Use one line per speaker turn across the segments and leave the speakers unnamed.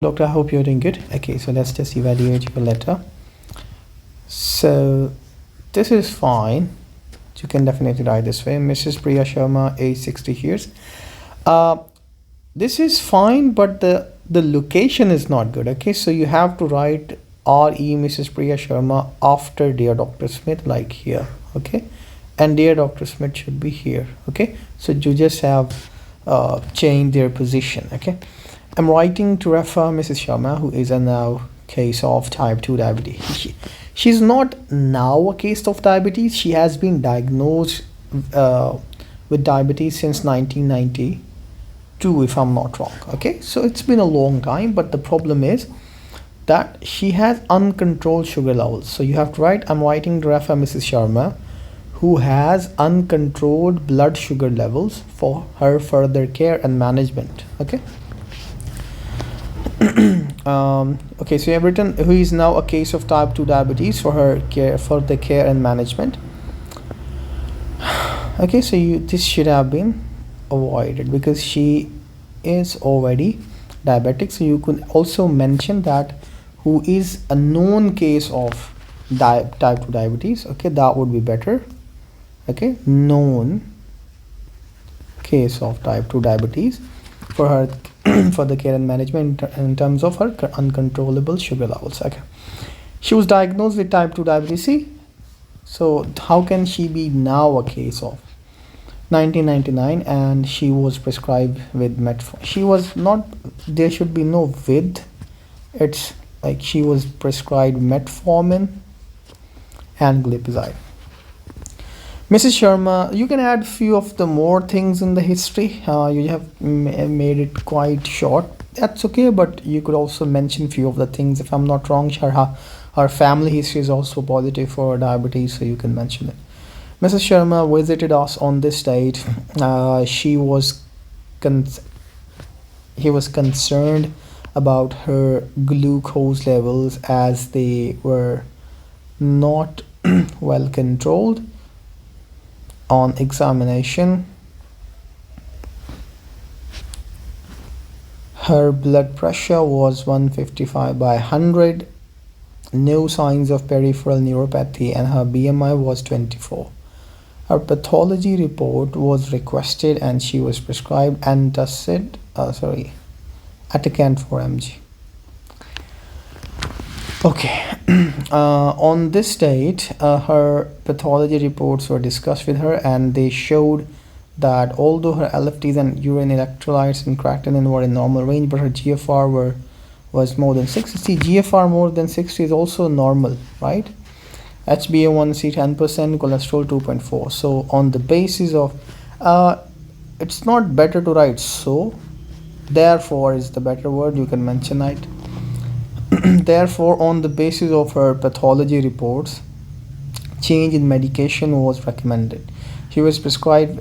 Doctor, I hope you're doing good. Okay, so let's just evaluate your letter. So this is fine. You can definitely write this way. Mrs. Priya Sharma, age 60 years. Uh, this is fine, but the location is not good. Okay, so you have to write RE Mrs. Priya Sharma after dear Dr. Smith, like here. Okay, and dear Dr. Smith should be here. Okay, so you just have changed their position. Okay. I'm writing to refer Mrs. Sharma, who is a now case of type 2 diabetes. She's not now a case of diabetes. She has been diagnosed with diabetes since 1992, if I'm not wrong. Okay, so it's been a long time, but the problem is that she has uncontrolled sugar levels. So you have to write, I'm writing to refer Mrs. Sharma, who has uncontrolled blood sugar levels for her further care and management. Okay. Okay, so you have written who is now a case of type 2 diabetes for her care, for the care and management. Okay, so this should have been avoided because she is already diabetic. So you could also mention that who is a known case of type 2 diabetes. Okay, that would be better. Okay, known case of type 2 diabetes for her for the care and management in terms of her uncontrollable sugar levels. Okay, she was diagnosed with type 2 diabetes. See, so how can she be now a case of 1999 and she was prescribed with metformin? She was not, there should be no with, it's like she was prescribed metformin and glipizide. Mrs. Sharma, you can add few of the more things in the history. You have made it quite short. That's okay, but you could also mention few of the things. If I'm not wrong, her family history is also positive for diabetes, so you can mention it. Mrs. Sharma visited us on this date. He was concerned about her glucose levels as they were not well controlled. On examination, her blood pressure was 155 by 100, no signs of peripheral neuropathy, and her BMI was 24. Her pathology report was requested and she was prescribed antacid, Atacant 4 mg. Okay, on this date, her pathology reports were discussed with her and they showed that although her LFTs and urine electrolytes and creatinine were in normal range, but her GFR was more than 60. GFR more than 60 is also normal, right? HbA1c 10%, cholesterol 2.4. So on the basis of, it's not better to write so, therefore is the better word, you can mention it. Therefore, on the basis of her pathology reports, change in medication was recommended. She was prescribed.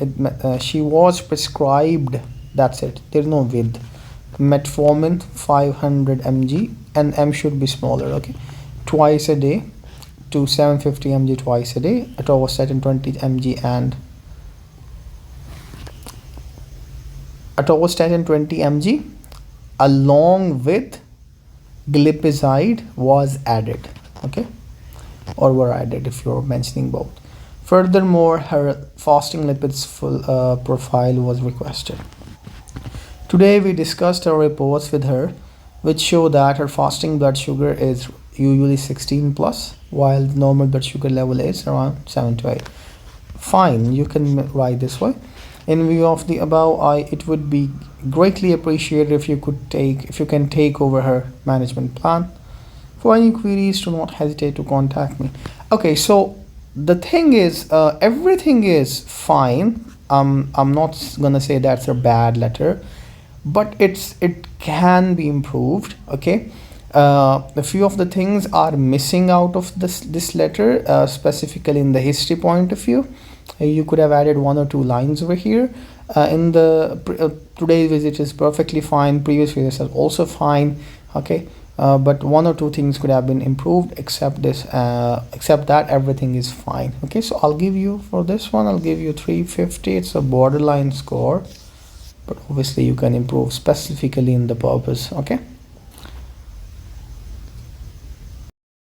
That's it. There's no with. Metformin 500 mg, and M should be smaller. Okay, twice a day, to 750 mg twice a day. Atorvastatin 20 mg and atorvastatin 20 mg, along with glipizide was added. Okay, or were added if you're mentioning both. Furthermore, her fasting lipids profile was requested. Today we discussed her reports with her, which show that her fasting blood sugar is usually 16 plus, while the normal blood sugar level is around 7 to 8. Fine, you can write this way. In view of the above, it would be greatly appreciated if you can take over her management plan. For any queries, do not hesitate to contact me. Okay, so the thing is, everything is fine. I'm not gonna say that's a bad letter, but it can be improved. Okay, a few of the things are missing out of this letter, specifically in the history point of view. You could have added 1 or 2 lines over here. In the today's visit is perfectly fine. Previous visits are also fine. Okay, but 1 or 2 things could have been improved. Except that everything is fine. Okay, so I'll give you, for this one, I'll give you 350. It's a borderline score, but obviously you can improve specifically in the purpose. Okay.